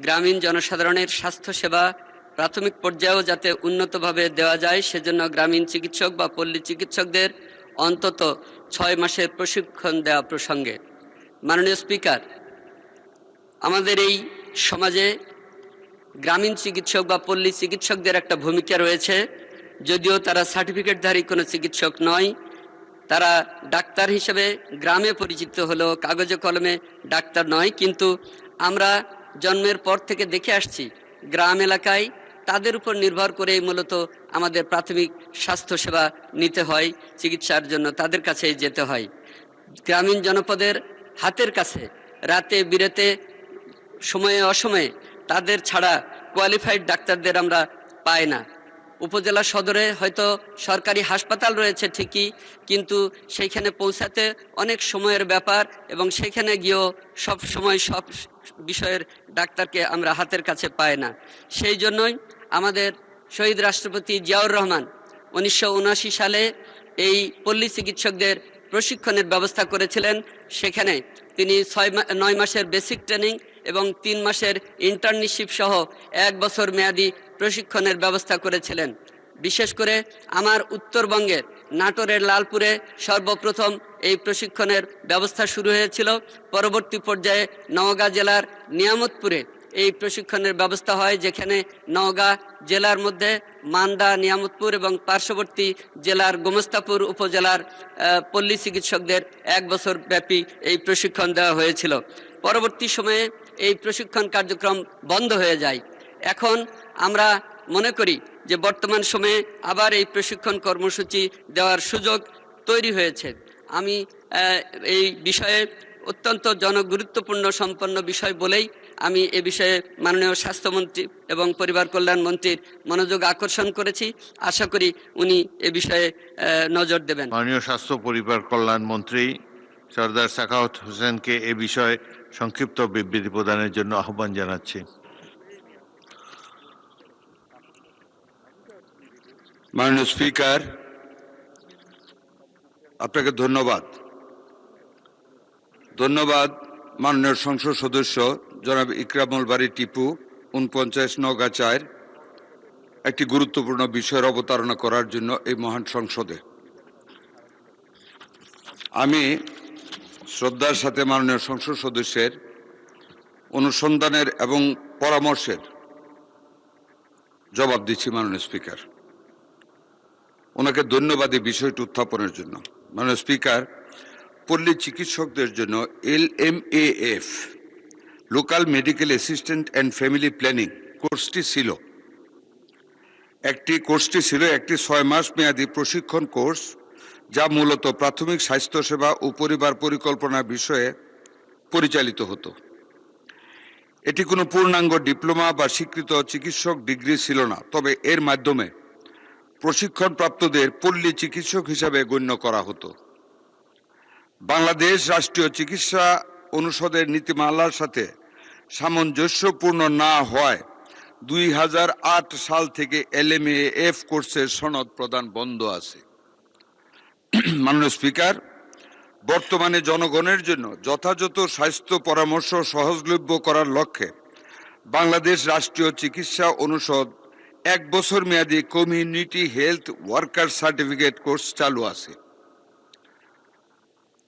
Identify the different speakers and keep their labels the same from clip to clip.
Speaker 1: গ্রামীণ জনসাধারণের স্বাস্থ্যসেবা প্রাথমিক পর্যায়েও যাতে উন্নতভাবে দেওয়া যায় সেজন্য গ্রামীণ চিকিৎসক বা পল্লী চিকিৎসকদের অন্তত 6 মাসের প্রশিক্ষণ দেওয়া প্রসঙ্গে মাননীয় স্পিকার, আমাদের এই সমাজে গ্রামীণ চিকিৎসক বা পল্লী চিকিৎসকদের একটা ভূমিকা রয়েছে। যদিও তারা সার্টিফিকেটধারী কোনো চিকিৎসক নয়, তারা ডাক্তার হিসেবে গ্রামে পরিচিত হলেও কাগজে কলমে ডাক্তার নয়, কিন্তু আমরা জন্মের পর থেকে দেখে আসছি গ্রাম এলাকায় তাদের উপর নির্ভর করেই মূলত আমাদের প্রাথমিক স্বাস্থ্যসেবা নিতে হয়, চিকিৎসার জন্য তাদের কাছেই যেতে হয়। গ্রামীণ জনপদের হাতের কাছে রাতে বিরেতে সময়ে অসময়ে তাদের ছাড়া কোয়ালিফাইড ডাক্তারদের আমরা পাই না। উপজেলা সদরে হয়তো সরকারি হাসপাতাল রয়েছে ঠিকই, কিন্তু সেইখানে পৌঁছাতে অনেক সময়ের ব্যাপার এবং সেখানে গিয়েও সব সময় সব বিষয়ের ডাক্তারকে আমরা হাতের কাছে পাই না। সেই জন্যই আমাদের শহীদ রাষ্ট্রপতি জিয়াউর রহমান 1979 সালে এই পল্লী চিকিৎসকদের প্রশিক্ষণের ব্যবস্থা করেছিলেন। সেখানে তিনি 9 মাসের বেসিক ট্রেনিং এবং 3 মাসের ইন্টার্নশিপ সহ 1 বছর মেয়াদী প্রশিক্ষণের ব্যবস্থা করেছিলেন। বিশেষ করে আমার উত্তরবঙ্গের নাটোরের লালপুরে সর্বপ্রথম এই প্রশিক্ষণের ব্যবস্থা শুরু হয়েছিল। পরবর্তী পর্যায়ে নওগাঁ জেলার নিয়ামতপুরে এই প্রশিক্ষণের ব্যবস্থা হয়, যেখানে নওগাঁ জেলার মধ্যে মান্দা, নিয়ামতপুর এবং পার্শ্ববর্তী জেলার গোমস্তাপুর উপজেলার পল্লী চিকিৎসকদের 1 বছর ব্যাপী এই প্রশিক্ষণ দেওয়া হয়েছিল। পরবর্তী সময়ে এই প্রশিক্ষণ কার্যক্রম বন্ধ হয়ে যায়। এখন আমরা মনে করি যে বর্তমান সময়ে আবার এই প্রশিক্ষণ কর্মসূচি দেওয়ার সুযোগ তৈরি হয়েছে। আমি এই বিষয়ে অত্যন্ত জনগুরুত্বপূর্ণ সম্পন্ন বিষয় বলেই আমি এ বিষয়ে মাননীয় স্বাস্থ্যমন্ত্রী এবং পরিবার কল্যাণ মন্ত্রীর মনোযোগ আকর্ষণ করেছি। আশা করি উনি এ বিষয়ে নজর দেবেন।
Speaker 2: মাননীয় স্বাস্থ্য পরিবার কল্যাণ মন্ত্রী সরদার সাখাওয়াত হোসেনকে এ বিষয়ে সংক্ষিপ্ত বিবৃতি প্রদানের জন্য আহ্বান জানাচ্ছি।
Speaker 3: মাননীয় স্পিকার, আপনাকে ধন্যবাদ। মাননীয় সংসদ সদস্য জনাব ইকরামুল বারী টিপু 49 নওগাঁ 4 একটি গুরুত্বপূর্ণ বিষয়ের অবতারণা করার জন্য এই মহান সংসদে। আমি শ্রদ্ধার সাথে মাননীয় সংসদ সদস্যের অনুসন্ধানের এবং পরামর্শের জবাব দিচ্ছি। মাননীয় স্পিকার, ওনাকে ধন্যবাদ এই বিষয়টি উত্থাপনের জন্য। মাননীয় স্পিকার, পল্লী চিকিৎসকদের জন্য LMAF local medical assistant and family planning কোর্সটি ছিল একটি 6 মাস মেয়াদী প্রশিক্ষণ কোর্স, যা মূলত প্রাথমিক স্বাস্থ্যসেবা ও পরিবার পরিকল্পনা বিষয়ে পরিচালিত হতো। এটি কোনো পূর্ণাঙ্গ ডিপ্লোমা বা স্বীকৃত চিকিৎসক ডিগ্রি ছিল না, তবে এর মাধ্যমে প্রশিক্ষণপ্রাপ্তদের পল্লী চিকিৎসক হিসাবে গণ্য করা হতো। বাংলাদেশ রাষ্ট্রীয় চিকিৎসা অনুষদের নীতিমালার সাথে সামঞ্জস্যপূর্ণ না হওয়ায় 2008 সাল থেকে LMAF কোর্সের সনদ প্রদান বন্ধ আছে। মাননীয় স্পিকার, বর্তমানে জনগণের জন্য যথাযথ স্বাস্থ্য পরামর্শ সহজলভ্য করার লক্ষ্যে বাংলাদেশ রাষ্ট্রীয় চিকিৎসা অনুষদ 1 বছর মেয়াদী community health worker certificate course চালু আছে।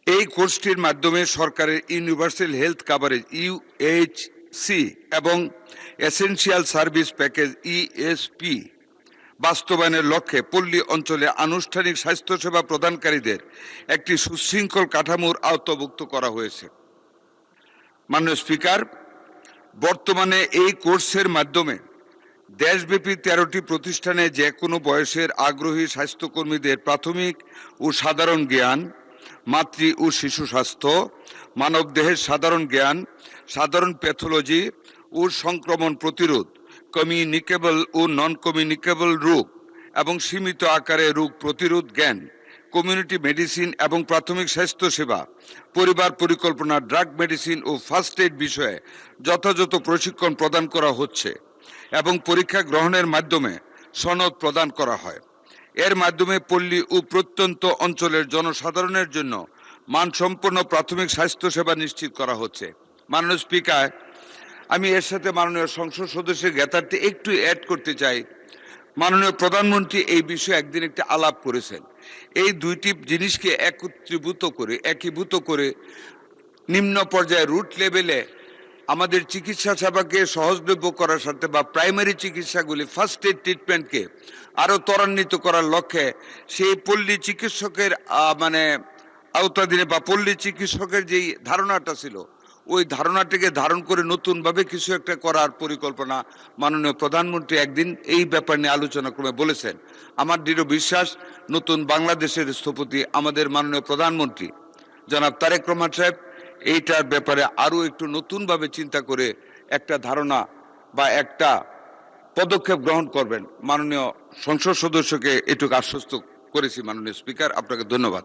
Speaker 3: এই কোর্সটির মাধ্যমে সরকারের ইউনিভার্সাল হেলথ কাভারেজ UHC এবং এসেনশিয়াল সার্ভিস প্যাকেজ ESP বাস্তবায়নের লক্ষ্যে পল্লী অঞ্চলে আনুষ্ঠানিক স্বাস্থ্যসেবা প্রদানকারীদের একটি সুশৃঙ্খল কাঠামোর আওতাভুক্ত করা হয়েছে। মাননীয় স্পিকার, বর্তমানে এই কোর্সের মাধ্যমে দেশব্যাপী 13টি প্রতিষ্ঠানে যে কোনো বয়সের আগ্রহী স্বাস্থ্যকর্মীদের প্রাথমিক ও সাধারণ জ্ঞান, মাতৃ ও শিশু স্বাস্থ্য, মানবদেহের সাধারণ জ্ঞান, সাধারণ প্যাথোলজি ও সংক্রমণ প্রতিরোধ, কমিউনিকেবল ও নন কমিউনিকেবল রোগ এবং সীমিত আকারে রোগ প্রতিরোধ জ্ঞান, কমিউনিটি মেডিসিন এবং প্রাথমিক স্বাস্থ্যসেবা, পরিবার পরিকল্পনা, ড্রাগ মেডিসিন ও ফার্স্ট এইড বিষয়ে যথাযথ প্রশিক্ষণ প্রদান করা হচ্ছে এবং পরীক্ষা গ্রহণের মাধ্যমে সনদ প্রদান করা হয়। এর মাধ্যমে পল্লী ও প্রত্যন্ত অঞ্চলের জনসাধারণের জন্য মানসম্পন্ন প্রাথমিক স্বাস্থ্যসেবা নিশ্চিত করা হচ্ছে। মাননীয় স্পিকার, আমি এর সাথে মাননীয় সংসদ সদস্যের জ্ঞাতার্থে একটু অ্যাড করতে চাই। মাননীয় প্রধানমন্ত্রী এই বিষয়ে একদিন একটা আলাপ করেছেন। এই দুইটি জিনিসকে একীভূত করে নিম্ন পর্যায়ে রুট লেভেলে আমাদের চিকিৎসা সেবাকে সহজলভ্য করার সাথে বা প্রাইমারি চিকিৎসাগুলি ফার্স্ট এড ট্রিটমেন্টকে আরও ত্বরান্বিত করার লক্ষ্যে সেই পল্লী চিকিৎসকের আওতাধীনে বা পল্লী চিকিৎসকের যেই ধারণাটা ছিল ওই ধারণাটিকে ধারণ করে নতুনভাবে কিছু একটা করার পরিকল্পনা মাননীয় প্রধানমন্ত্রী একদিন এই ব্যাপার নিয়ে আলোচনা ক্রমে বলেছেন। আমার দৃঢ় বিশ্বাস নতুন বাংলাদেশের স্থপতি আমাদের মাননীয় প্রধানমন্ত্রী জনাব তারেক রহমান সাহেব এইটার ব্যাপারে আরও একটু নতুনভাবে চিন্তা করে একটা ধারণা বা একটা পদক্ষেপ গ্রহণ করবেন। মাননীয় সংসদ সদস্যকে এটুকু আশ্বস্ত করেছি। মাননীয় স্পিকার, আপনাকে ধন্যবাদ।